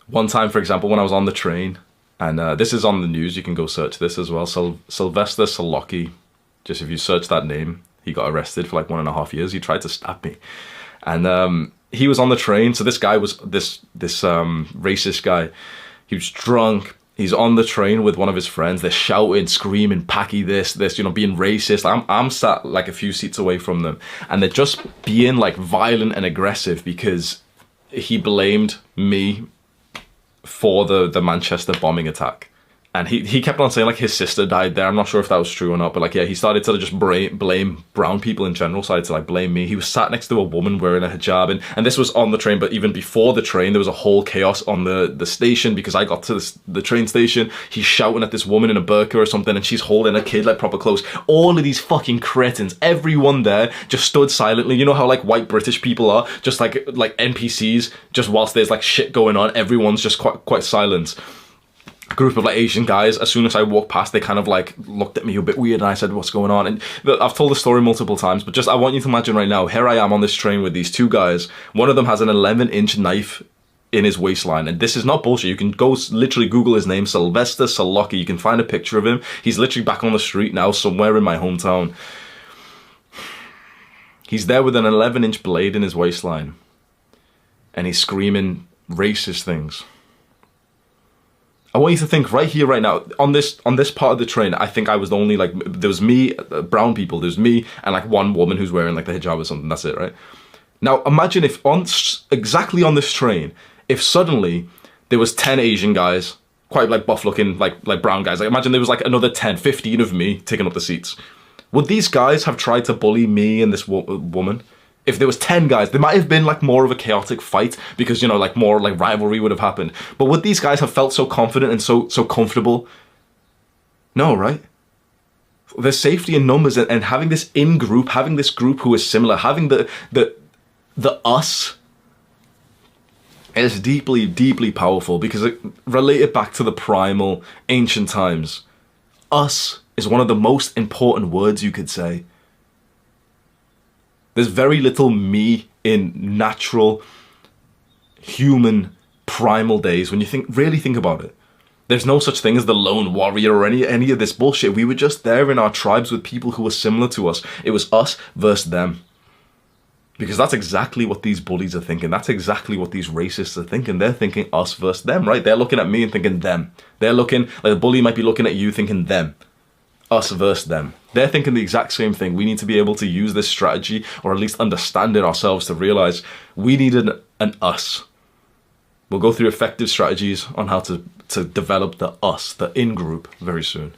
One time, for example, when I was on the train, and this is on the news, you can go search this as well. Sylvester Solocki, just if you search that name, he got arrested for like 1.5 years. He tried to stab me. And he was on the train. So this guy was this racist guy. He was drunk. He's on the train with one of his friends. They're shouting, screaming, "Packy this," you know, being racist. I'm sat like a few seats away from them, and they're just being like violent and aggressive because he blamed me for the Manchester bombing attack. And he kept on saying like his sister died there. I'm not sure if that was true or not, but like, yeah, he started to just blame brown people in general, started to like blame me. He was sat next to a woman wearing a hijab, and this was on the train, but even before the train, there was a whole chaos on the station because I got to the train station. He's shouting at this woman in a burqa or something, and she's holding a kid like proper close. All of these fucking cretins, everyone there just stood silently. You know how like white British people are, just like NPCs, just whilst there's like shit going on, everyone's just quite silent. Group of like Asian guys, as soon as I walked past, they kind of like looked at me a bit weird, and I said, "What's going on?" And I've told the story multiple times, but just I want you to imagine right now, here I am on this train with these two guys. One of them has an 11-inch knife in his waistline, and this is not bullshit. You can go literally Google his name, Sylvester Solocki. You can find a picture of him. He's literally back on the street now, somewhere in my hometown. He's there with an 11-inch blade in his waistline, and he's screaming racist things. I want you to think right here, right now, on this part of the train. I think I was the only, like, there was me, brown people, there's me, and like one woman who's wearing like the hijab or something. That's it, right? Now imagine if exactly on this train, if suddenly there was 10 Asian guys, quite like buff looking, like brown guys. Like imagine there was like another 10, 15 of me taking up the seats. Would these guys have tried to bully me and this woman? If there was 10 guys, there might have been like more of a chaotic fight because, you know, like more like rivalry would have happened. But would these guys have felt so confident and so comfortable? No, right? There's safety in numbers, and having this in-group, having this group who is similar, having the us is deeply, deeply powerful because it related back to the primal ancient times. Us is one of the most important words you could say. There's very little me in natural, human, primal days when you really think about it. There's no such thing as the lone warrior or any of this bullshit. We were just there in our tribes with people who were similar to us. It was us versus them. Because that's exactly what these bullies are thinking. That's exactly what these racists are thinking. They're thinking us versus them, right? They're looking at me and thinking them. They're looking, like the bully might be looking at you thinking them. Us versus them. They're thinking the exact same thing. We need to be able to use this strategy, or at least understand it ourselves, to realize we need an us. We'll go through effective strategies on how to develop the us, the in-group, very soon.